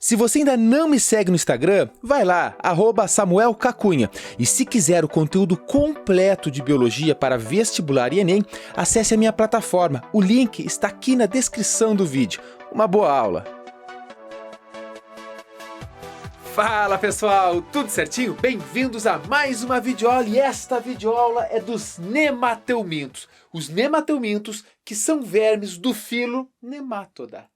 Se você ainda não me segue no Instagram, vai lá, @SamuelCacunha. E se quiser o conteúdo completo de biologia para vestibular e Enem, acesse a minha plataforma. O link está aqui na descrição do vídeo. Uma boa aula! Fala pessoal, tudo certinho? Bem-vindos a mais uma videoaula e esta videoaula é dos nemateumintos. Os nemateumintos que são vermes do filo Nematoda.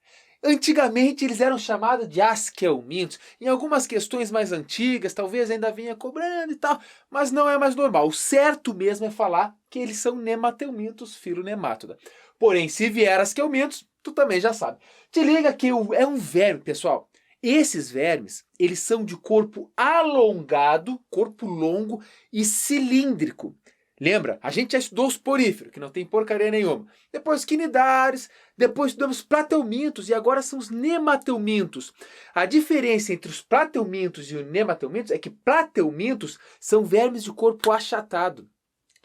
Antigamente eles eram chamados de asqueumintos, em algumas questões mais antigas talvez ainda vinha cobrando e tal, mas não é mais normal. O certo mesmo é falar que eles são nemateumintos filo Nematoda. Porém, se vier asqueumintos, tu também já sabe. Te liga que é um verme, pessoal. Esses vermes, eles são de corpo alongado, corpo longo e cilíndrico. Lembra? A gente já estudou os poríferos, que não tem porcaria nenhuma. Depois quinidários, depois estudamos plateumintos e agora são os nemateumintos. A diferença entre os plateumintos e os nemateumintos é que plateumintos são vermes de corpo achatado.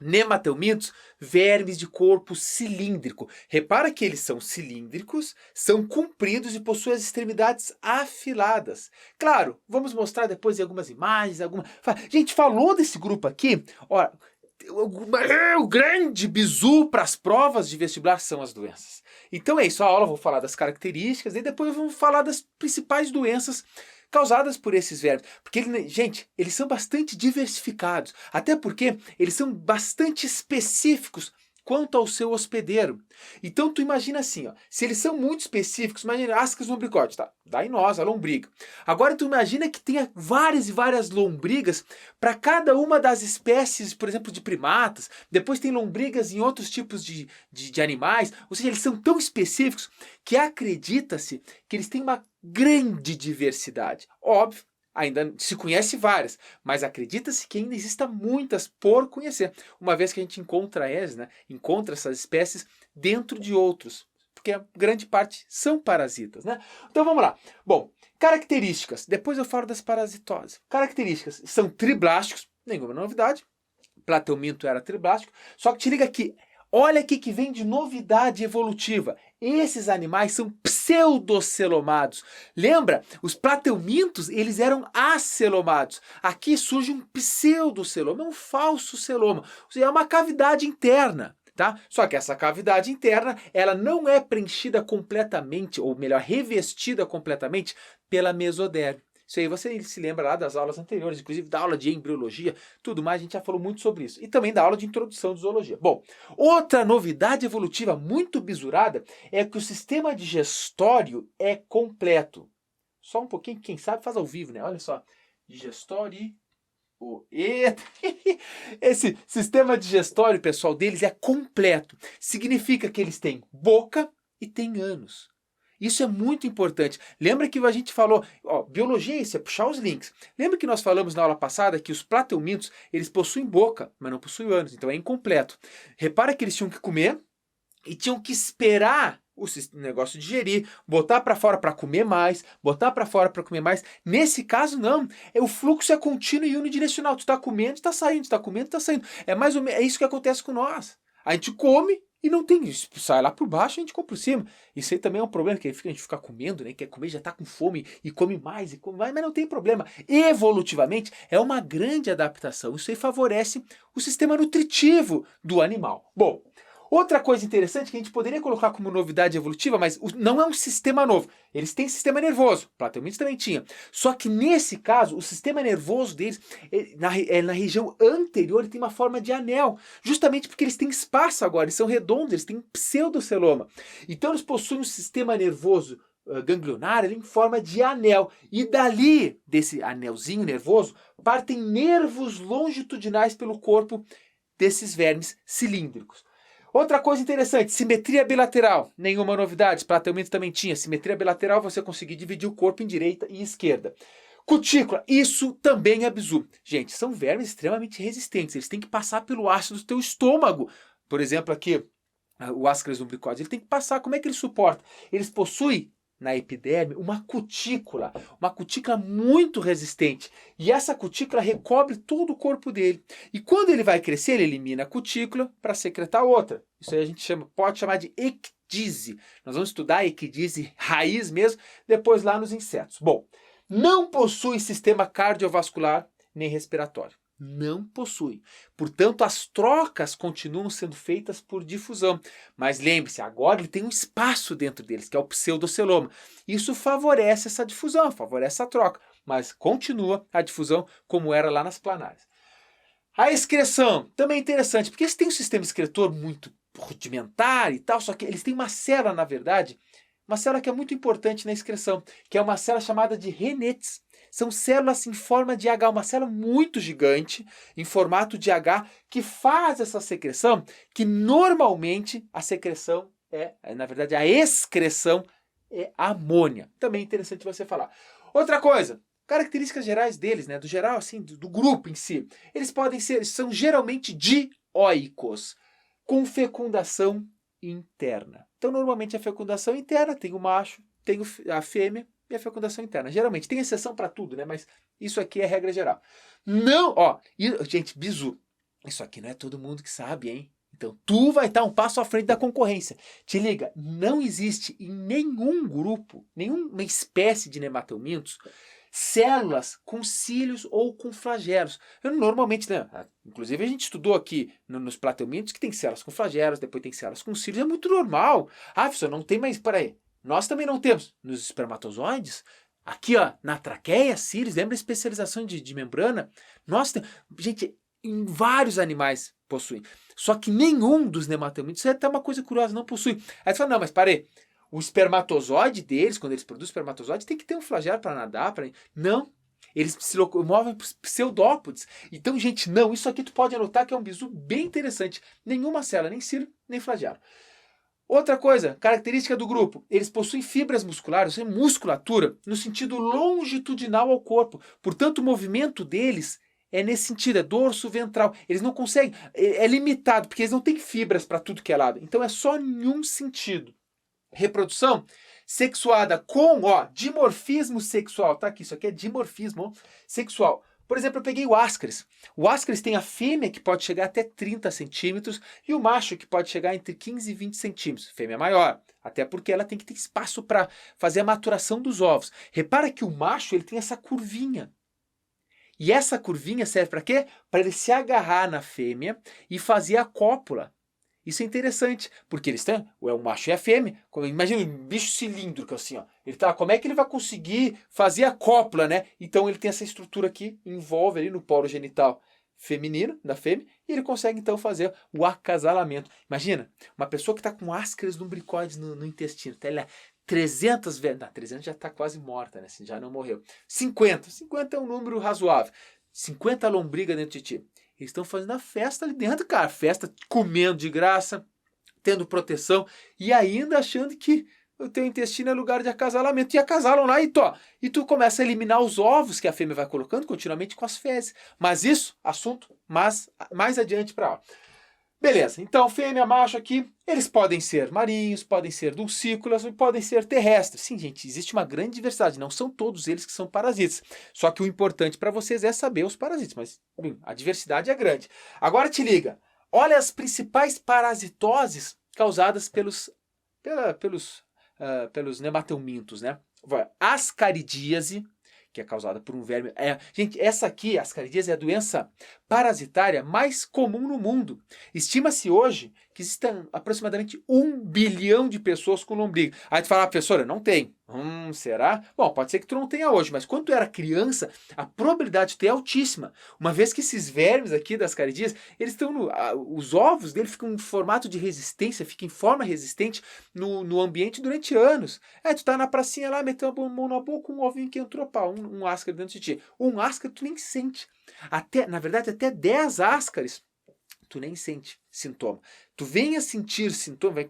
Nemateumintos, vermes de corpo cilíndrico. Repara que eles são cilíndricos, são compridos e possuem as extremidades afiladas. Claro, vamos mostrar depois em algumas imagens. Gente, falou desse grupo aqui, ó, o grande bizu para as provas de vestibular são as doenças. Então é isso, a aula eu vou falar das características e depois vamos falar das principais doenças causadas por esses vermes. Porque, gente, eles são bastante diversificados, até porque eles são bastante específicos quanto ao seu hospedeiro. Então tu imagina assim, ó, se eles são muito específicos, imagina Ascas lombricoides, tá? Dainosa, lombriga. Agora tu imagina que tenha várias e várias lombrigas para cada uma das espécies, por exemplo, de primatas, depois tem lombrigas em outros tipos de animais, ou seja, eles são tão específicos que acredita-se que eles têm uma grande diversidade. Óbvio, ainda se conhece várias, mas acredita-se que ainda existam muitas por conhecer, uma vez que a gente encontra eles, né? Encontra essas espécies dentro de outros, porque a grande parte são parasitas, né? Então vamos lá. Bom, características, depois eu falo das parasitoses. Características, são triblásticos, nenhuma novidade, plateuminto era triblástico, só que te liga aqui, olha aqui que vem de novidade evolutiva. Esses animais são pseudocelomados. Lembra? Os plateumintos, eles eram acelomados. Aqui surge um pseudoceloma, um falso celoma. Ou seja, é uma cavidade interna. Tá? Só que essa cavidade interna, ela não é preenchida completamente, ou melhor, revestida completamente pela mesoderme. Isso aí você se lembra lá das aulas anteriores, inclusive da aula de embriologia, tudo mais, a gente já falou muito sobre isso. E também da aula de introdução de zoologia. Bom, outra novidade evolutiva muito bisurada é que o sistema digestório é completo. Só um pouquinho, quem sabe faz ao vivo, né? Olha só, digestório... Esse sistema digestório, pessoal, deles é completo. Significa que eles têm boca e têm ânus. Isso é muito importante. Lembra que a gente falou, ó, biologia é isso, é puxar os links. Lembra que nós falamos na aula passada que os plateumintos, eles possuem boca, mas não possuem ânus, então é incompleto. Repara que eles tinham que comer e tinham que esperar o negócio digerir, botar para fora para comer mais, botar para fora para comer mais. Nesse caso, não. O fluxo é contínuo e unidirecional. Tu está comendo, está saindo, está comendo, está saindo. É mais ou menos, é isso que acontece com nós. A gente come e não tem isso. Sai lá por baixo e a gente come por cima. Isso aí também é um problema, que a gente fica comendo, né? Quer comer, já está com fome e come mais, mas não tem problema. Evolutivamente, é uma grande adaptação. Isso aí favorece o sistema nutritivo do animal. Bom, outra coisa interessante que a gente poderia colocar como novidade evolutiva, mas não é um sistema novo. Eles têm sistema nervoso, plateumintos também tinha. Só que nesse caso, o sistema nervoso deles, na região anterior, ele tem uma forma de anel. Justamente porque eles têm espaço agora, eles são redondos, eles têm pseudoceloma. Então eles possuem um sistema nervoso ganglionário em forma de anel. E dali, desse anelzinho nervoso, partem nervos longitudinais pelo corpo desses vermes cilíndricos. Outra coisa interessante, simetria bilateral, nenhuma novidade, plateuminto também tinha, simetria bilateral, você conseguir dividir o corpo em direita e esquerda. Cutícula, isso também é bizu. Gente, são vermes extremamente resistentes, eles têm que passar pelo ácido do teu estômago. Por exemplo, aqui, o Ascaris lumbricoides, ele tem que passar, como é que ele suporta? Eles possuem na epiderme uma cutícula muito resistente. E essa cutícula recobre todo o corpo dele. E quando ele vai crescer, ele elimina a cutícula para secretar outra. Isso aí a gente pode chamar de equidise. Nós vamos estudar a equidise raiz mesmo, depois lá nos insetos. Bom, não possui sistema cardiovascular nem respiratório. Não possui. Portanto, as trocas continuam sendo feitas por difusão. Mas lembre-se, agora ele tem um espaço dentro deles, que é o pseudoceloma. Isso favorece essa difusão, favorece a troca. Mas continua a difusão como era lá nas planárias. A excreção também é interessante, porque eles têm um sistema excretor muito rudimentar e tal, só que eles têm uma célula, na verdade, uma célula que é muito importante na excreção, que é uma célula chamada de renetes. São células em forma de H, uma célula muito gigante, em formato de H, que faz essa secreção, que normalmente a secreção na verdade, a excreção é amônia. Também é interessante você falar. Outra coisa, características gerais deles, né, do geral, assim, do grupo em si. Eles são geralmente dioicos, com fecundação interna. Então, normalmente a fecundação interna tem o macho, tem a fêmea, e a fecundação interna. Geralmente, tem exceção para tudo, né? Mas isso aqui é regra geral. Não, gente, bizu, isso aqui não é todo mundo que sabe, hein? Então, tu vai estar um passo à frente da concorrência. Te liga, não existe em nenhum grupo, nenhuma espécie de nematelmintos, células com cílios ou com flagelos. Normalmente, né? Inclusive a gente estudou aqui nos plateumintos que tem células com flagelos, depois tem células com cílios, é muito normal. Professor, não tem mais, peraí. Nós também não temos. Nos espermatozoides, aqui ó, na traqueia, cílios, lembra a especialização de membrana? Nós temos, gente, em vários animais possuem. Só que nenhum dos nematelmintos, isso é até uma coisa curiosa, não possui. Aí você fala, não, mas parei, o espermatozoide deles, quando eles produzem espermatozoide, tem que ter um flagelo para nadar, Não, eles se locomovem por pseudópodes. Então, gente, não, isso aqui tu pode anotar que é um bizu bem interessante. Nenhuma célula, nem cílio, nem flagelo. Outra coisa, característica do grupo, eles possuem fibras musculares, musculatura, no sentido longitudinal ao corpo. Portanto, o movimento deles é nesse sentido, é dorso ventral. Eles não conseguem, é limitado, porque eles não têm fibras para tudo que é lado. Então, é só em um sentido. Reprodução sexuada com, dimorfismo sexual. Tá aqui, isso aqui é dimorfismo sexual. Por exemplo, eu peguei o Ascaris. O Ascaris tem a fêmea que pode chegar até 30 centímetros e o macho que pode chegar entre 15 e 20 centímetros. Fêmea maior, até porque ela tem que ter espaço para fazer a maturação dos ovos. Repara que o macho ele tem essa curvinha. E essa curvinha serve para quê? Para ele se agarrar na fêmea e fazer a cópula. Isso é interessante, porque eles têm, o macho e a fêmea. Imagina um bicho cilíndrico assim, ó. Como é que ele vai conseguir fazer a cópula, né? Então ele tem essa estrutura aqui, envolve ali no polo genital feminino, da fêmea, e ele consegue então fazer o acasalamento. Imagina, uma pessoa que está com Ascaris lumbricoides no intestino, tá lá 300 vezes, 300 já está quase morta, né? Já não morreu. 50 é um número razoável. 50 lombrigas dentro de ti. Eles estão fazendo a festa ali dentro, cara. Festa comendo de graça, tendo proteção e ainda achando que o teu intestino é lugar de acasalamento. E acasalam lá e tu começa a eliminar os ovos que a fêmea vai colocando continuamente com as fezes. Mas isso, assunto, mais adiante para lá. Beleza, então fêmea, macho aqui, eles podem ser marinhos, podem ser dulcícolas e podem ser terrestres. Sim, gente, existe uma grande diversidade, não são todos eles que são parasitas. Só que o importante para vocês é saber os parasitas, mas a diversidade é grande. Agora te liga, olha as principais parasitoses causadas pelos nematelmintos, né? Ascaridíase, que é causada por um verme. Gente, essa aqui, a ascaridíase, é a doença parasitária mais comum no mundo. Estima-se hoje que existem aproximadamente 1 bilhão de pessoas com lombriga. Aí tu fala, professora, não tem. Será? Bom, pode ser que tu não tenha hoje, mas quando tu era criança, a probabilidade de ter é altíssima. Uma vez que esses vermes aqui das ascaridíase, eles estão os ovos deles ficam em formato de resistência, ficam em forma resistente no ambiente durante anos. Tu tá na pracinha lá, meteu a mão na boca, um ovinho que entrou, um ascaris dentro de ti. Um ascaris tu nem sente. Na verdade, até 10 ascaris tu nem sente sintoma. Tu vem a sentir sintomas, vai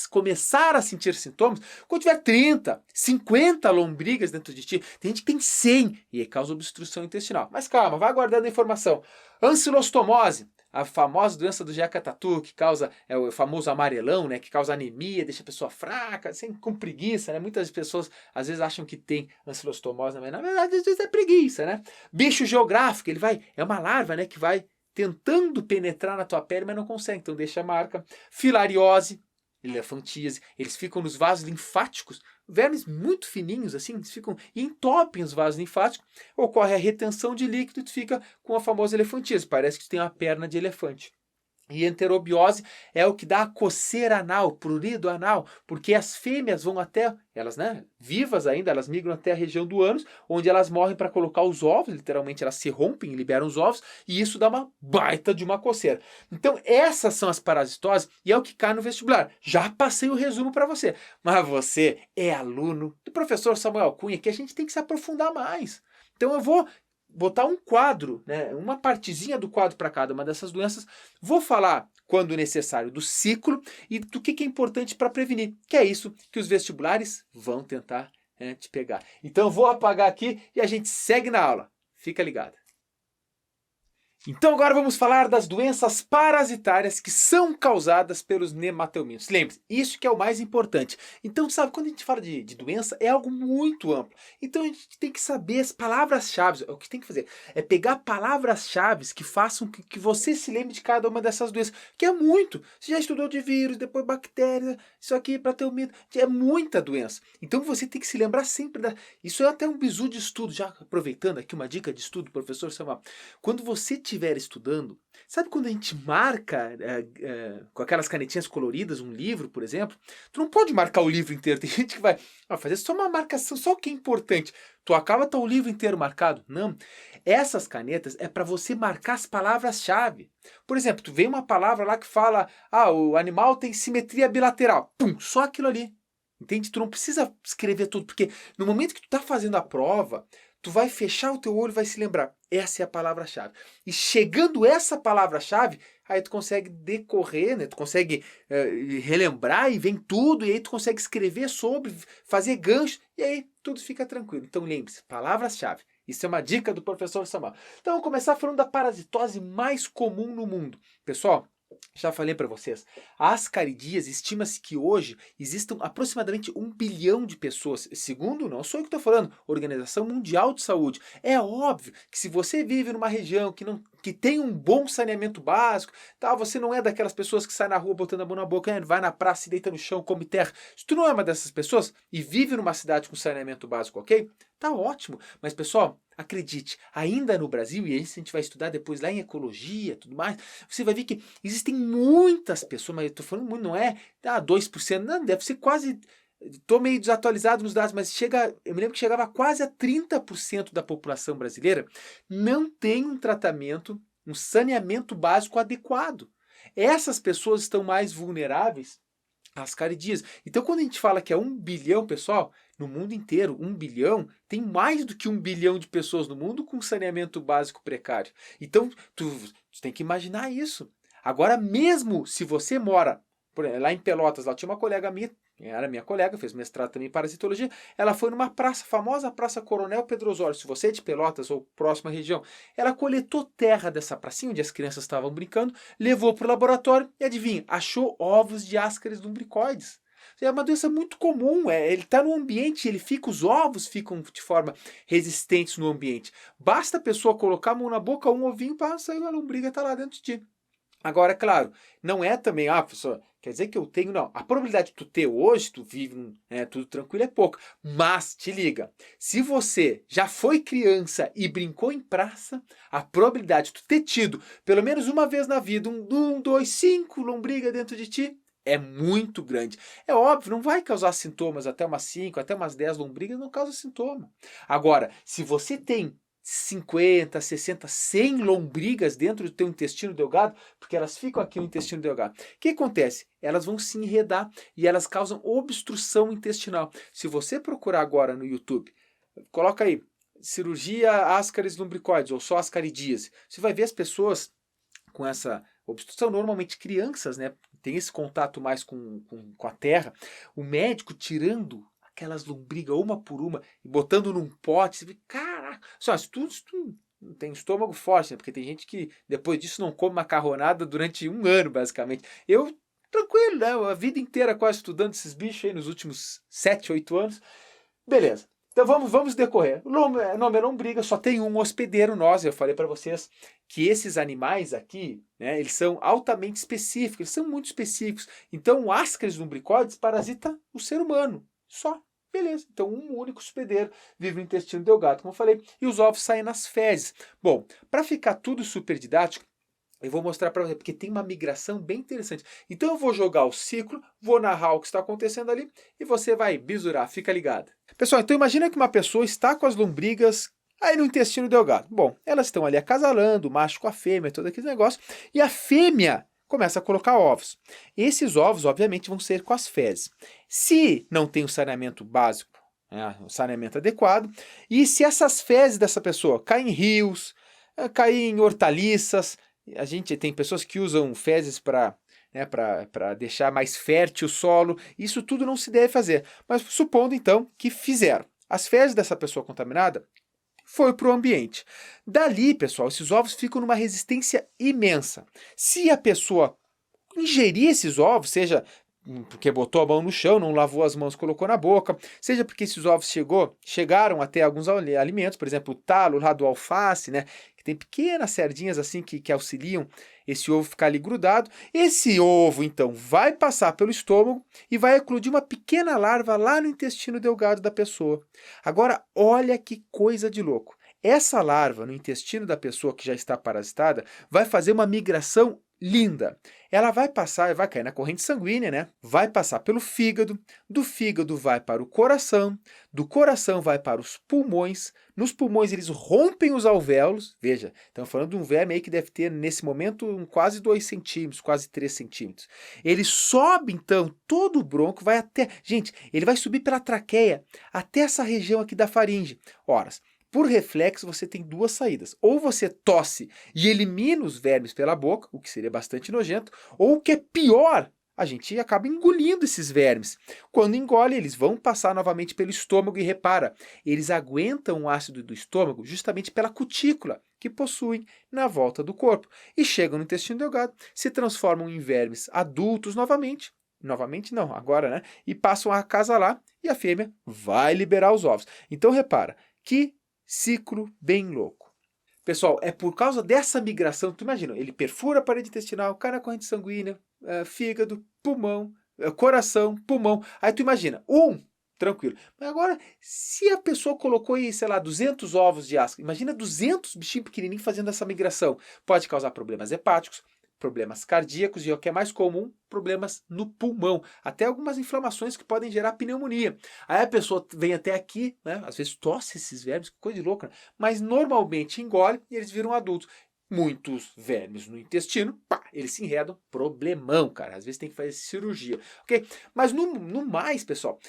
começar a sentir sintomas quando tiver 30, 50 lombrigas dentro de ti. Tem gente que tem 100 e aí causa obstrução intestinal. Mas calma, vai guardando a informação. Ancilostomose, a famosa doença do Jeca Tatu, que causa o famoso amarelão, né, que causa anemia, deixa a pessoa fraca, com preguiça, né? Muitas pessoas às vezes acham que tem ancilostomose, mas na verdade às vezes é preguiça, né? Bicho geográfico, é uma larva, né, que vai tentando penetrar na tua pele, mas não consegue, então deixa a marca. Filariose, elefantíase, eles ficam nos vasos linfáticos, vermes muito fininhos assim, eles ficam e entopem os vasos linfáticos, ocorre a retenção de líquido e tu fica com a famosa elefantíase, parece que tu tem uma perna de elefante. E enterobiose é o que dá a coceira anal, prurido anal, porque as fêmeas vão até, elas, né, vivas ainda, elas migram até a região do ânus, onde elas morrem para colocar os ovos, literalmente elas se rompem, liberam os ovos, e isso dá uma baita de uma coceira. Então essas são as parasitoses e é o que cai no vestibular. Já passei o resumo para você, mas você é aluno do professor Samuel Cunha, que a gente tem que se aprofundar mais. Então eu vou botar um quadro, né, uma partezinha do quadro para cada uma dessas doenças. Vou falar, quando necessário, do ciclo e do que é importante para prevenir, que é isso que os vestibulares vão tentar te pegar. Então eu vou apagar aqui e a gente segue na aula. Fica ligado. Então agora vamos falar das doenças parasitárias que são causadas pelos nematelmintos. Lembre-se, isso que é o mais importante. Então, sabe, quando a gente fala de doença, é algo muito amplo. Então a gente tem que saber as palavras-chave. O que tem que fazer é pegar palavras-chave que façam que você se lembre de cada uma dessas doenças, que é muito. Você já estudou de vírus, depois bactéria, isso aqui para ter o medo. É muita doença. Então você tem que se lembrar sempre da... Isso é até um bizu de estudo, já aproveitando aqui uma dica de estudo, professor Samuel. Quando você estiver estudando, sabe quando a gente marca com aquelas canetinhas coloridas um livro, por exemplo? Tu não pode marcar o livro inteiro. Tem gente que vai fazer só uma marcação, só o que é importante. Tu acaba tá o livro inteiro marcado. Não. Essas canetas é para você marcar as palavras-chave. Por exemplo, tu vê uma palavra lá que fala, o animal tem simetria bilateral. Pum, só aquilo ali. Entende? Tu não precisa escrever tudo, porque no momento que tu tá fazendo a prova, tu vai fechar o teu olho e vai se lembrar. Essa é a palavra-chave. E chegando essa palavra-chave, aí tu consegue decorrer, né? Tu consegue relembrar e vem tudo, e aí tu consegue escrever sobre, fazer gancho, e aí tudo fica tranquilo. Então lembre-se, palavras-chave. Isso é uma dica do professor Samuel. Então vamos começar falando da parasitose mais comum no mundo. Pessoal, já falei para vocês, a ascaridias, estima-se que hoje existam aproximadamente 1 bilhão de pessoas, segundo, não sou eu que estou falando, Organização Mundial de Saúde. É óbvio que se você vive numa região que tem um bom saneamento básico, você não é daquelas pessoas que saem na rua botando a mão na boca, vai na praça, se deita no chão, come terra. Se tu não é uma dessas pessoas e vive numa cidade com saneamento básico, ok? Tá ótimo, mas pessoal, acredite, ainda no Brasil, e isso a gente vai estudar depois lá em ecologia e tudo mais, você vai ver que existem muitas pessoas, mas eu tô falando muito, não é 2%, não, deve ser quase, estou meio desatualizado nos dados, mas eu me lembro que chegava a quase a 30% da população brasileira não tem um tratamento, um saneamento básico adequado. Essas pessoas estão mais vulneráveis às ascaridias. Então quando a gente fala que é 1 bilhão, pessoal, no mundo inteiro, 1 bilhão, tem mais do que 1 bilhão de pessoas no mundo com saneamento básico precário. Então, tu tem que imaginar isso. Agora, mesmo se você mora, por exemplo, lá em Pelotas, lá tinha uma colega minha, era minha colega, fez mestrado também em parasitologia, ela foi numa praça, famosa Praça Coronel Pedro Osório, se você é de Pelotas ou próxima região, ela coletou terra dessa pracinha, onde as crianças estavam brincando, levou para o laboratório e adivinha, achou ovos de ascaris lumbricoides. É uma doença muito comum, ele está no ambiente, os ovos ficam de forma resistentes no ambiente. Basta a pessoa colocar a mão na boca, um ovinho, para sair a lombriga, está lá dentro de ti. Agora, claro, não é também, professor, quer dizer que eu tenho, não. A probabilidade de tu ter hoje, tu vive tudo tranquilo, é pouca. Mas, te liga, se você já foi criança e brincou em praça, a probabilidade de tu ter tido, pelo menos uma vez na vida, 1, 2, 5 lombriga dentro de ti, é muito grande. É óbvio, não vai causar sintomas, até umas 5, até umas 10 lombrigas não causa sintoma. Agora, se você tem 50, 60, 100 lombrigas dentro do teu intestino delgado, porque elas ficam aqui no intestino delgado, o que acontece? Elas vão se enredar e elas causam obstrução intestinal. Se você procurar agora no YouTube, coloca aí, cirurgia ascaris lumbricoides ou só ascaridíase, você vai ver as pessoas com essa obstrução, normalmente crianças, né? Tem esse contato mais com a terra, o médico tirando aquelas lombrigas uma por uma e botando num pote, você vê, caraca, se tu não tem estômago forte, né? Porque tem gente que depois disso não come macarronada durante 1 ano, basicamente. Eu, tranquilo, né? A vida inteira quase estudando esses bichos aí nos últimos 7, 8 anos. Beleza. Então vamos decorrer. O nome é lombriga, só tem um hospedeiro nós. Eu falei para vocês que esses animais aqui, né, eles são altamente específicos, eles são muito específicos. Então o Ascaris lumbricoides parasita o ser humano, só. Beleza, então um único hospedeiro vive no intestino delgado, como eu falei, e os ovos saem nas fezes. Bom, para ficar tudo super didático, eu vou mostrar para você, porque tem uma migração bem interessante. Então eu vou jogar o ciclo, vou narrar o que está acontecendo ali e você vai bisurar, fica ligado. Pessoal, então imagina que uma pessoa está com as lombrigas aí no intestino delgado. Bom, elas estão ali acasalando, o macho com a fêmea, todo aquele negócio, e a fêmea começa a colocar ovos. Esses ovos, obviamente, vão ser com as fezes. Se não tem o saneamento básico, o saneamento adequado, e se essas fezes dessa pessoa caem em rios, caem em hortaliças, a gente tem pessoas que usam fezes para deixar mais fértil o solo, isso tudo não se deve fazer. Mas supondo então que fizeram. As fezes dessa pessoa contaminada foi para o ambiente. Dali, pessoal, esses ovos ficam numa resistência imensa. Se a pessoa ingerir esses ovos, seja porque botou a mão no chão, não lavou as mãos, colocou na boca, seja porque esses ovos chegaram até alguns alimentos, por exemplo, o talo lá do alface, né, que tem pequenas sardinhas assim que auxiliam esse ovo ficar ali grudado. Esse ovo, então, vai passar pelo estômago e vai eclodir uma pequena larva lá no intestino delgado da pessoa. Agora, olha que coisa de louco. Essa larva no intestino da pessoa que já está parasitada vai fazer uma migração linda. Ela vai passar, vai cair na corrente sanguínea, né? Vai passar pelo fígado, do fígado vai para o coração, do coração vai para os pulmões, nos pulmões eles rompem os alvéolos, veja, estamos falando de um verme aí que deve ter nesse momento quase 2 centímetros, quase 3 centímetros. Ele sobe então todo o bronco, vai até, gente, ele vai subir pela traqueia até essa região aqui da faringe. Ora, por reflexo, você tem duas saídas. Ou você tosse e elimina os vermes pela boca, o que seria bastante nojento, ou o que é pior, a gente acaba engolindo esses vermes. Quando engole, eles vão passar novamente pelo estômago e repara, eles aguentam o ácido do estômago justamente pela cutícula que possuem na volta do corpo. E chegam no intestino delgado, se transformam em vermes adultos novamente não, agora, né? E passam a acasalar e a fêmea vai liberar os ovos. Então repara, que ciclo bem louco. Pessoal, é por causa dessa migração, tu imagina, ele perfura a parede intestinal, cai na corrente sanguínea, fígado, pulmão, coração, pulmão. Aí tu imagina, tranquilo. Mas agora, se a pessoa colocou aí, sei lá, 200 ovos de asca, imagina 200 bichinhos pequenininhos fazendo essa migração. Pode causar problemas hepáticos, problemas cardíacos e, o que é mais comum, problemas no pulmão. Até algumas inflamações que podem gerar pneumonia. Aí a pessoa vem até aqui, né? Às vezes tosse esses vermes, que coisa de louca, né? Mas normalmente engole e eles viram adultos. Muitos vermes no intestino, eles se enredam, problemão, cara. Às vezes tem que fazer cirurgia, ok? Mas no mais, pessoal,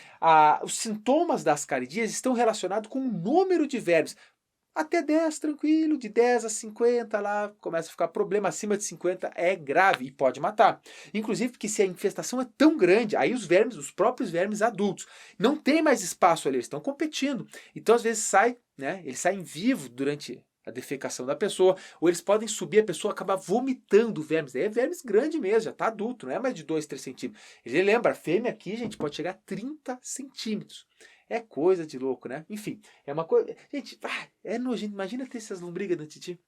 os sintomas das cardíacas estão relacionados com o número de vermes. Até 10, tranquilo, de 10 a 50 lá, começa a ficar problema, acima de 50 é grave e pode matar. Inclusive porque se a infestação é tão grande, aí os próprios vermes adultos, não tem mais espaço ali, eles estão competindo. Então às vezes eles saem vivos durante a defecação da pessoa, ou eles podem subir, a pessoa acaba vomitando vermes. Aí é vermes grande mesmo, já está adulto, não é mais de 2, 3 centímetros. Ele lembra, a fêmea aqui, gente, pode chegar a 30 centímetros. É coisa de louco, né? Enfim, é uma coisa... Gente, é nojento. Imagina ter essas lombrigas da titi.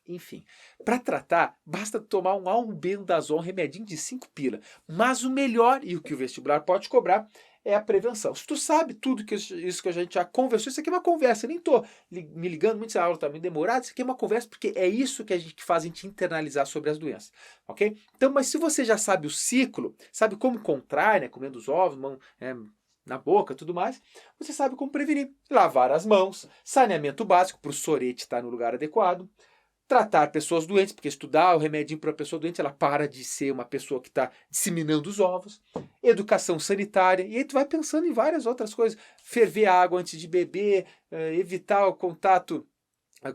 Enfim, para tratar, basta tomar um albendazol, um remedinho de 5 pila. Mas o melhor, e o que o vestibular pode cobrar, é a prevenção. Se tu sabe tudo isso que a gente já conversou, isso aqui é uma conversa, eu nem tô me ligando muito, essa aula tá meio demorada, isso aqui é uma conversa porque é isso que faz a gente internalizar sobre as doenças, ok? Então, mas se você já sabe o ciclo, sabe como contrai, né, comendo os ovos, na boca, tudo mais, você sabe como prevenir. Lavar as mãos, saneamento básico para o sorete estar no lugar adequado, tratar pessoas doentes, porque se tu dá o remedinho para uma pessoa doente, ela para de ser uma pessoa que está disseminando os ovos, educação sanitária, e aí tu vai pensando em várias outras coisas, ferver água antes de beber, evitar o contato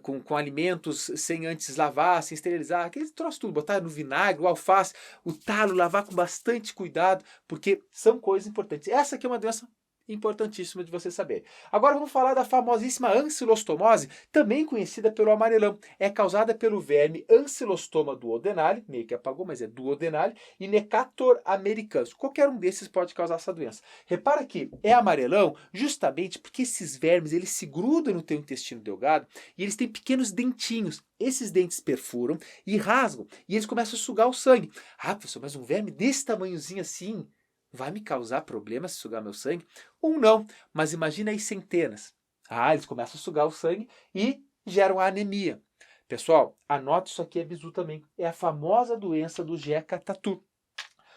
com alimentos sem antes lavar, sem esterilizar, aquele troço tudo, botar no vinagre, o alface, o talo, lavar com bastante cuidado, porque são coisas importantes. Essa aqui é uma doença Importantíssimo de você saber. Agora vamos falar da famosíssima ancilostomose, também conhecida pelo amarelão. É causada pelo verme Ancylostoma duodenale, meio que apagou, mas é duodenale, e Necator americanus. Qualquer um desses pode causar essa doença. Repara que é amarelão justamente porque esses vermes eles se grudam no teu intestino delgado e eles têm pequenos dentinhos. Esses dentes perfuram e rasgam e eles começam a sugar o sangue. Ah, professor, mas um verme desse tamanhozinho assim vai me causar problema se sugar meu sangue? Ou não, mas imagina aí centenas. Ah, eles começam a sugar o sangue e geram a anemia. Pessoal, anote isso aqui, é bizu também. É a famosa doença do Jeca Tatu.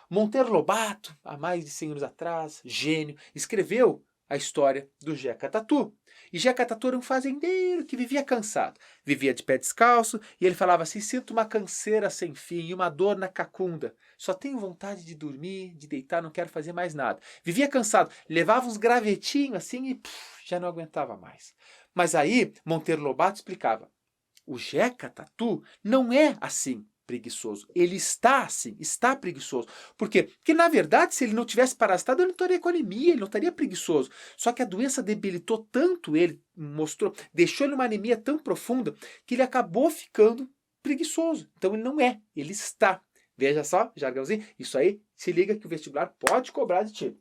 Monteiro Lobato, há mais de 100 anos atrás, gênio, escreveu a história do Jeca Tatu. E Jeca Tatu era um fazendeiro que vivia cansado. Vivia de pé descalço e ele falava assim, sinto uma canseira sem fim e uma dor na cacunda. Só tenho vontade de dormir, de deitar, não quero fazer mais nada. Vivia cansado, levava uns gravetinhos assim e já não aguentava mais. Mas aí Monteiro Lobato explicava, o Jeca Tatu não é assim preguiçoso. Ele está assim, está preguiçoso. Por quê? Porque, na verdade, se ele não tivesse parasitado, ele não estaria com anemia, ele não estaria preguiçoso. Só que a doença debilitou tanto ele, deixou ele numa anemia tão profunda, que ele acabou ficando preguiçoso. Então ele não é, ele está. Veja só, jargãozinho, isso aí, se liga que o vestibular pode cobrar de ti.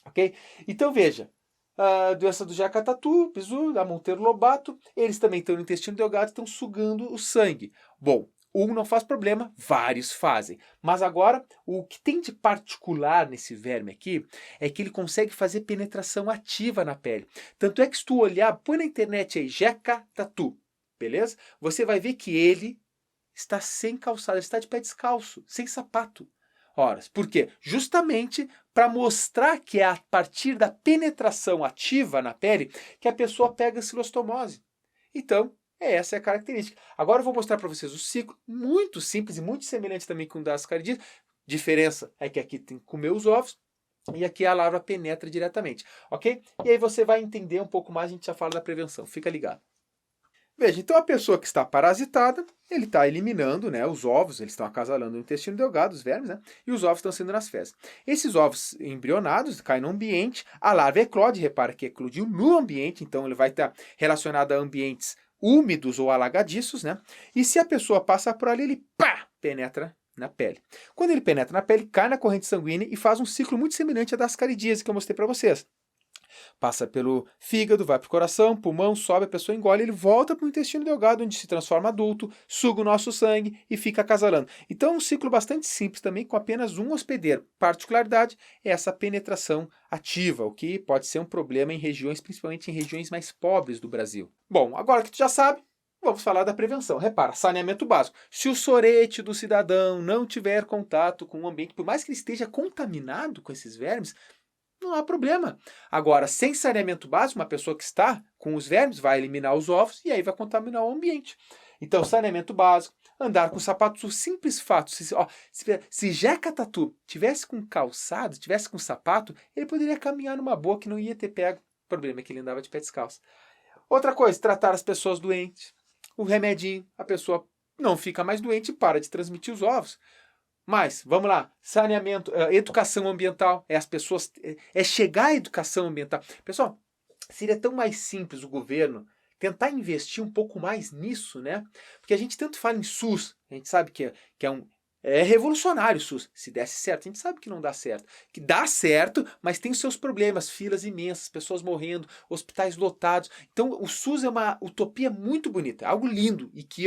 Ok? Então veja, a doença do Jeca Tatu, bizu, da Monteiro Lobato, eles também estão no intestino delgado, estão sugando o sangue. Bom, um não faz problema, vários fazem. Mas agora, o que tem de particular nesse verme aqui é que ele consegue fazer penetração ativa na pele. Tanto é que se tu olhar, põe na internet aí, Jeca Tatu, beleza? Você vai ver que ele está sem calçado, ele está de pé descalço, sem sapato. Ora, por quê? Justamente para mostrar que é a partir da penetração ativa na pele que a pessoa pega a ancilostomose. Então, essa é a característica. Agora eu vou mostrar para vocês o ciclo, muito simples e muito semelhante também com o das caridíases. Diferença é que aqui tem que comer os ovos e aqui a larva penetra diretamente, ok? E aí você vai entender um pouco mais, a gente já fala da prevenção, fica ligado. Veja, então a pessoa que está parasitada, ele está eliminando, né, os ovos, eles estão acasalando no intestino delgado, os vermes, né, e os ovos estão sendo nas fezes. Esses ovos embrionados caem no ambiente, a larva eclode, repara que eclodiu no ambiente, então ele vai estar relacionado a ambientes úmidos ou alagadiços, né, e se a pessoa passa por ali, ele penetra na pele. Quando ele penetra na pele, cai na corrente sanguínea e faz um ciclo muito semelhante à das caridíases que eu mostrei para vocês. Passa pelo fígado, vai para o coração, pulmão, sobe, a pessoa engole, ele volta para o intestino delgado, onde se transforma adulto, suga o nosso sangue e fica acasalando. Então é um ciclo bastante simples também, com apenas um hospedeiro. Particularidade é essa penetração ativa, o que pode ser um problema em regiões, principalmente em regiões mais pobres do Brasil. Bom, agora que tu já sabe, vamos falar da prevenção. Repara, saneamento básico. Se o sorete do cidadão não tiver contato com o ambiente, por mais que ele esteja contaminado com esses vermes, não há problema. Agora, sem saneamento básico, uma pessoa que está com os vermes vai eliminar os ovos e aí vai contaminar o ambiente. Então, saneamento básico, andar com sapatos, o simples fato, se Jeca Tatu tivesse com calçado, tivesse com sapato, ele poderia caminhar numa boa que não ia ter pego. O problema é que ele andava de pé descalço. Outra coisa, tratar as pessoas doentes. O remedinho, a pessoa não fica mais doente e para de transmitir os ovos. Mas, vamos lá, saneamento, educação ambiental, as pessoas, chegar à educação ambiental. Pessoal, seria tão mais simples o governo tentar investir um pouco mais nisso, né? Porque a gente tanto fala em SUS, a gente sabe que é revolucionário o SUS. Se desse certo, a gente sabe que não dá certo. Que dá certo, mas tem os seus problemas, filas imensas, pessoas morrendo, hospitais lotados. Então, o SUS é uma utopia muito bonita, algo lindo e que,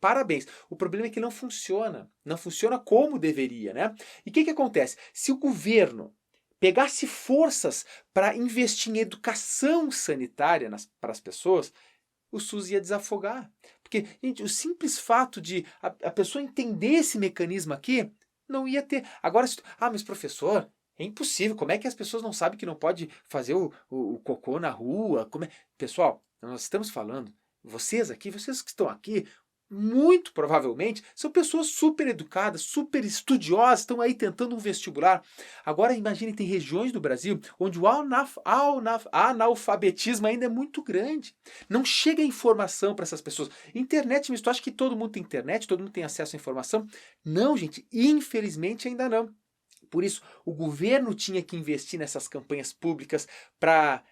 parabéns. O problema é que não funciona como deveria, né? E o que acontece? Se o governo pegasse forças para investir em educação sanitária para as pessoas, o SUS ia desafogar. Porque, gente, o simples fato de a pessoa entender esse mecanismo aqui, não ia ter. Agora, mas professor, é impossível. Como é que as pessoas não sabem que não pode fazer o cocô na rua? Pessoal, nós estamos falando, vocês que estão aqui, muito provavelmente, são pessoas super educadas, super estudiosas, estão aí tentando um vestibular. Agora imagine, tem regiões do Brasil onde o analfabetismo ainda é muito grande. Não chega a informação para essas pessoas. Internet, mas tu acha que todo mundo tem internet, todo mundo tem acesso à informação? Não, gente, infelizmente ainda não. Por isso, o governo tinha que investir nessas campanhas públicas para,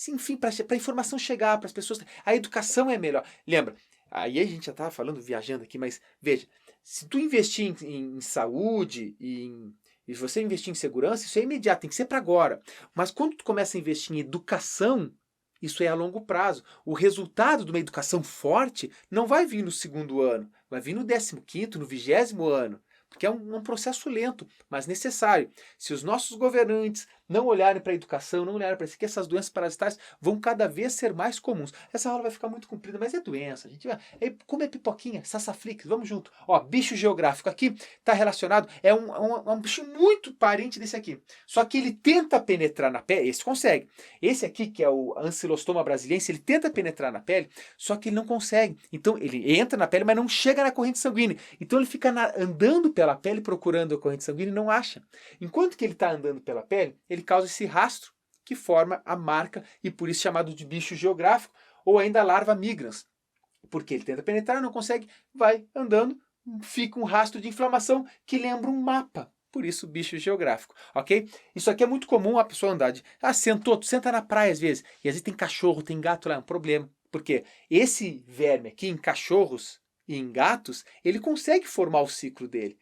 enfim, para a informação chegar para as pessoas. A educação é melhor. Lembra? Aí a gente já estava falando, viajando aqui, mas veja, se tu investir em saúde e você investir em segurança, isso é imediato, tem que ser para agora. Mas quando tu começa a investir em educação, isso é a longo prazo. O resultado de uma educação forte não vai vir no segundo ano, vai vir no 15º, no 20º ano. Porque é um processo lento, mas necessário. Se os nossos governantes não olharem para a educação, não olharem para isso, que essas doenças parasitárias vão cada vez ser mais comuns. Essa aula vai ficar muito comprida, mas é doença. A gente vai comer pipoquinha, sassaflix, vamos junto. Ó, bicho geográfico aqui está relacionado, é um bicho muito parente desse aqui. Só que ele tenta penetrar na pele, esse consegue. Esse aqui, que é o Ancylostoma brasiliense, ele tenta penetrar na pele, só que ele não consegue. Então ele entra na pele, mas não chega na corrente sanguínea. Então ele fica andando pela pele procurando a corrente sanguínea e não acha. Enquanto que ele está andando pela pele, ele causa esse rastro que forma a marca e por isso chamado de bicho geográfico ou ainda larva migrans. Porque ele tenta penetrar, não consegue, vai andando, fica um rastro de inflamação que lembra um mapa. Por isso, bicho geográfico, ok? Isso aqui é muito comum a pessoa andar de... sentou, tu senta na praia às vezes, e às vezes tem cachorro, tem gato lá, é um problema. Porque esse verme aqui em cachorros e em gatos, ele consegue formar o ciclo dele,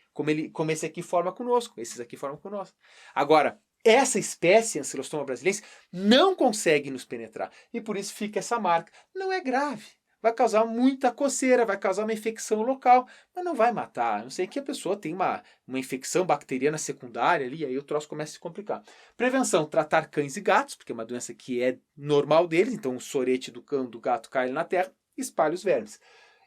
como esse aqui forma conosco, esses aqui formam conosco. Agora, essa espécie, Ancylostoma brasiliense, não consegue nos penetrar, e por isso fica essa marca. Não é grave, vai causar muita coceira, vai causar uma infecção local, mas não vai matar, a não ser que a pessoa tenha uma infecção bacteriana secundária ali, aí o troço começa a se complicar. Prevenção, tratar cães e gatos, porque é uma doença que é normal deles, então o sorete do cão, do gato cai na terra e espalha os vermes.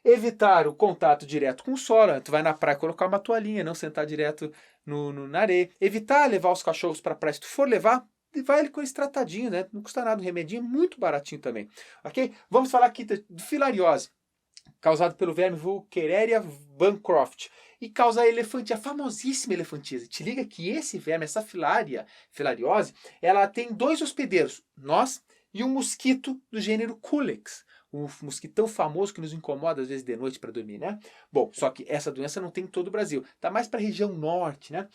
Evitar o contato direto com o solo, tu vai na praia colocar uma toalhinha, não sentar direto na areia. Evitar levar os cachorros para a praia, se tu for levar, vai ele com esse tratadinho, né? Não custa nada, um remedinho é muito baratinho também, ok? Vamos falar aqui de filariose, causado pelo verme Wuchereria bancroft, e causa a famosíssima elefantíase. Te liga que esse verme, essa filariose, ela tem 2 hospedeiros, nós e um mosquito do gênero Culex. Um mosquitão famoso que nos incomoda às vezes de noite para dormir, né? Bom, só que essa doença não tem em todo o Brasil, tá mais para a região norte, né?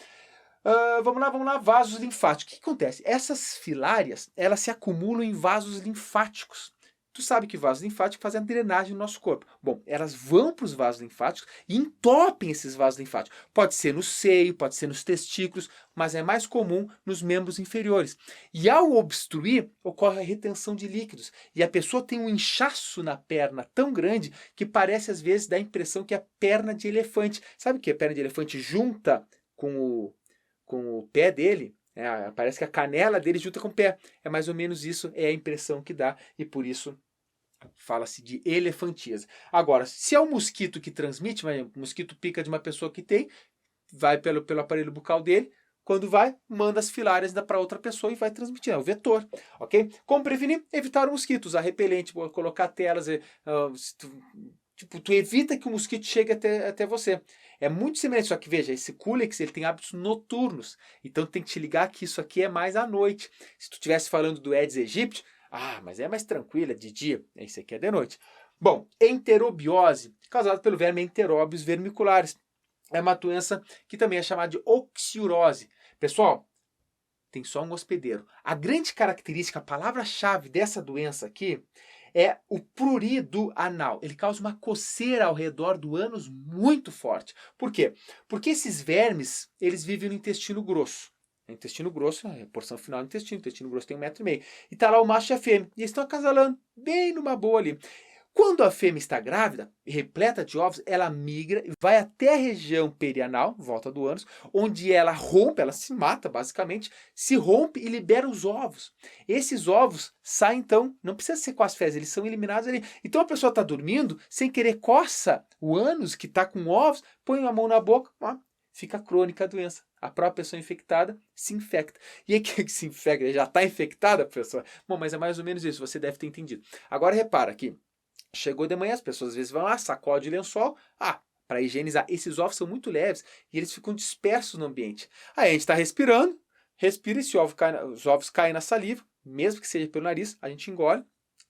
Vamos lá, vasos linfáticos. O que acontece? Essas filárias, elas se acumulam em vasos linfáticos. Tu sabe que vasos linfáticos fazem a drenagem do nosso corpo. Bom, elas vão para os vasos linfáticos e entopem esses vasos linfáticos. Pode ser no seio, pode ser nos testículos, mas é mais comum nos membros inferiores. E ao obstruir, ocorre a retenção de líquidos. E a pessoa tem um inchaço na perna tão grande que parece às vezes dar a impressão que é perna de elefante. Sabe o que é perna de elefante? Junta com o pé dele. Parece que a canela dele junta com o pé. É mais ou menos isso, é a impressão que dá e por isso fala-se de elefantíase. Agora, se é um mosquito que transmite, o mosquito pica de uma pessoa que tem, vai pelo aparelho bucal dele, quando vai, manda as filárias para outra pessoa e vai transmitir, é o vetor, ok? Como prevenir? Evitar o mosquito, usar repelente, colocar telas, tu evita que o mosquito chegue até você. É muito semelhante, só que veja, esse Culex, ele tem hábitos noturnos, então tem que te ligar que isso aqui é mais à noite. Se tu estivesse falando do Aedes aegypti, mas é mais tranquila, de dia. Esse aqui é de noite. Bom, enterobiose, causada pelo verme Enterobius vermicularis. É uma doença que também é chamada de oxiurose. Pessoal, tem só um hospedeiro. A grande característica, a palavra-chave dessa doença aqui é o prurido anal. Ele causa uma coceira ao redor do ânus muito forte. Por quê? Porque esses vermes, eles vivem no intestino grosso. O intestino grosso é a porção final do intestino. O intestino grosso tem 1,5 m. E está lá o macho e a fêmea. E eles estão acasalando bem numa boa ali. Quando a fêmea está grávida e repleta de ovos, ela migra e vai até a região perianal, volta do ânus, onde ela rompe, ela se mata basicamente, se rompe e libera os ovos. Esses ovos saem então, não precisa ser com as fezes, eles são eliminados ali. Então a pessoa está dormindo, sem querer coça o ânus que está com ovos, põe a mão na boca, fica crônica a doença. A própria pessoa infectada se infecta. E aí que se infecta? Já está infectada a pessoa? Bom, mas é mais ou menos isso, você deve ter entendido. Agora repara aqui. Chegou de manhã, as pessoas às vezes vão lá, sacode o lençol, para higienizar. Esses ovos são muito leves e eles ficam dispersos no ambiente. Aí a gente está respirando, respira, os ovos caem na saliva, mesmo que seja pelo nariz, a gente engole,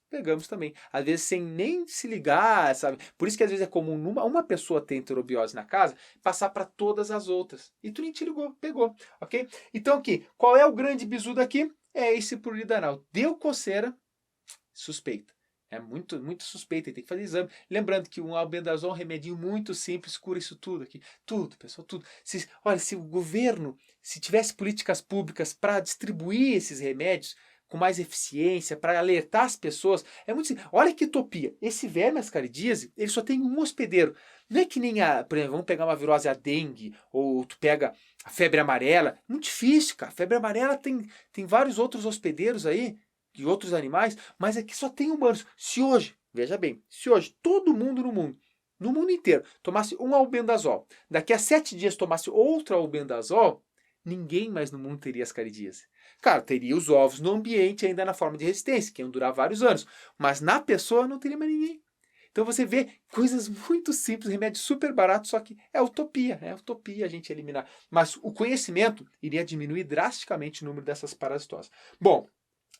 pegamos também. Às vezes sem nem se ligar, sabe? Por isso que às vezes é comum uma pessoa ter enterobiose na casa, passar para todas as outras. E tu nem te ligou, pegou, ok? Então aqui, qual é o grande bizu daqui? É esse pluridanal. Deu coceira, suspeita. É muito, muito suspeita, tem que fazer exame. Lembrando que um albendazol é um remedinho muito simples, cura isso tudo aqui. Tudo, pessoal, tudo. Olha, se o governo, se tivesse políticas públicas para distribuir esses remédios com mais eficiência, para alertar as pessoas, é muito simples. Olha que utopia. Esse verme ascaridíase, ele só tem um hospedeiro. Não é que nem por exemplo, vamos pegar uma virose, a dengue, ou tu pega a febre amarela. Muito difícil, cara. A febre amarela tem vários outros hospedeiros aí, de outros animais, mas aqui só tem humanos. Se hoje, veja bem, se hoje todo mundo no mundo inteiro, tomasse um albendazol, daqui a 7 dias tomasse outro albendazol, ninguém mais no mundo teria ascaridíase. Cara, teria os ovos no ambiente ainda na forma de resistência, que iam durar vários anos, mas na pessoa não teria mais ninguém. Então você vê coisas muito simples, remédios super baratos, só que é utopia a gente eliminar. Mas o conhecimento iria diminuir drasticamente o número dessas parasitoses. Bom,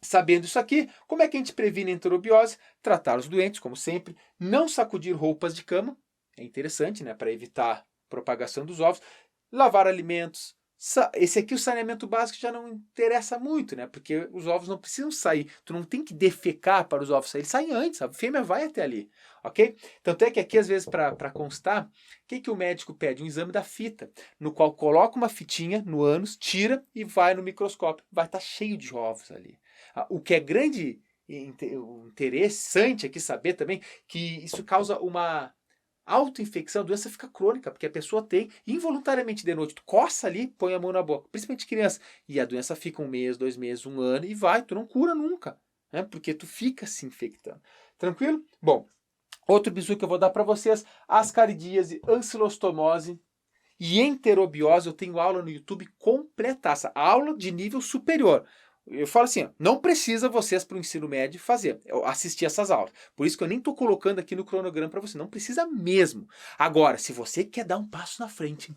sabendo isso aqui, como é que a gente previne a enterobiose? Tratar os doentes, como sempre, não sacudir roupas de cama, é interessante, né, para evitar propagação dos ovos, lavar alimentos. Esse aqui, o saneamento básico, já não interessa muito, né, porque os ovos não precisam sair, tu não tem que defecar para os ovos saírem, eles saem antes, a fêmea vai até ali, ok? Tanto é que aqui, às vezes, para constar, o que o médico pede? Um exame da fita, no qual coloca uma fitinha no ânus, tira e vai no microscópio, vai estar cheio de ovos ali. O que é grande interessante aqui saber também que isso causa uma autoinfecção, a doença fica crônica, porque a pessoa tem, involuntariamente de noite, tu coça ali, põe a mão na boca, principalmente criança, e a doença fica 1 mês, 2 meses, 1 ano, e vai, tu não cura nunca, né? Porque tu fica se infectando. Tranquilo? Bom, outro bizu que eu vou dar para vocês, ascaridíase, ancilostomose e enterobiose, eu tenho aula no YouTube completaça, aula de nível superior. Eu falo assim, ó, não precisa vocês para o ensino médio assistir essas aulas. Por isso que eu nem estou colocando aqui no cronograma para você, não precisa mesmo. Agora, se você quer dar um passo na frente,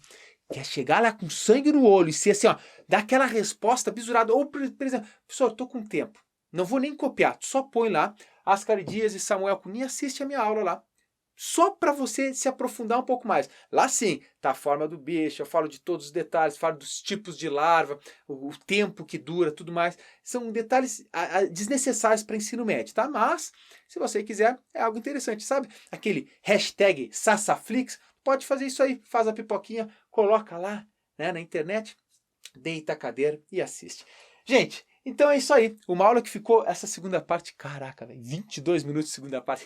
quer chegar lá com sangue no olho e ser assim, ó, dar aquela resposta bisurada, ou por exemplo, professor, eu estou com tempo, não vou nem copiar, tu só põe lá ascaridíase e Samuel Cunha, assiste a minha aula lá. Só para você se aprofundar um pouco mais. Lá sim, tá a forma do bicho, eu falo de todos os detalhes, falo dos tipos de larva, o tempo que dura, tudo mais. São detalhes desnecessários para ensino médio, tá? Mas, se você quiser, é algo interessante, sabe? Aquele hashtag Sassaflix, pode fazer isso aí, faz a pipoquinha, coloca lá, né, na internet, deita a cadeira e assiste. Gente, então é isso aí. Uma aula que ficou essa segunda parte, caraca, velho, 22 minutos de segunda parte.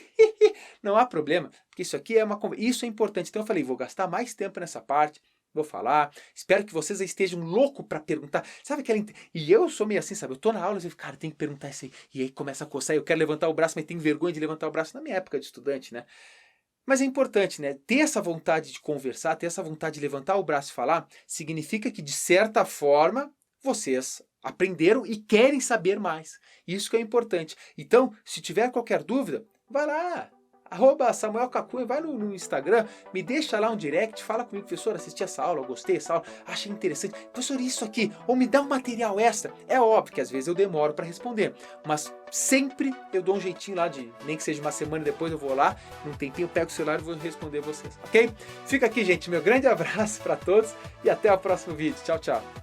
Não há problema, porque isso aqui isso é importante. Então eu falei, vou gastar mais tempo nessa parte, vou falar. Espero que vocês estejam loucos para perguntar. Sabe aquela e eu sou meio assim, sabe? Eu tô na aula e eu cara, tem que perguntar isso aí. E aí começa a coçar, eu quero levantar o braço, mas tenho vergonha de levantar o braço na minha época de estudante, né? Mas é importante, né? Ter essa vontade de conversar, ter essa vontade de levantar o braço e falar, significa que, de certa forma, vocês aprenderam e querem saber mais. Isso que é importante. Então, se tiver qualquer dúvida, vai lá, @SamuelCacunha, vai no Instagram, me deixa lá um direct, fala comigo, professor, assisti essa aula, eu gostei dessa aula, achei interessante, professor, isso aqui, ou me dá um material extra. É óbvio que às vezes eu demoro para responder, mas sempre eu dou um jeitinho lá nem que seja uma semana depois, eu vou lá, num tempinho, pego o celular e vou responder vocês, ok? Fica aqui, gente, meu grande abraço para todos e até o próximo vídeo. Tchau, tchau.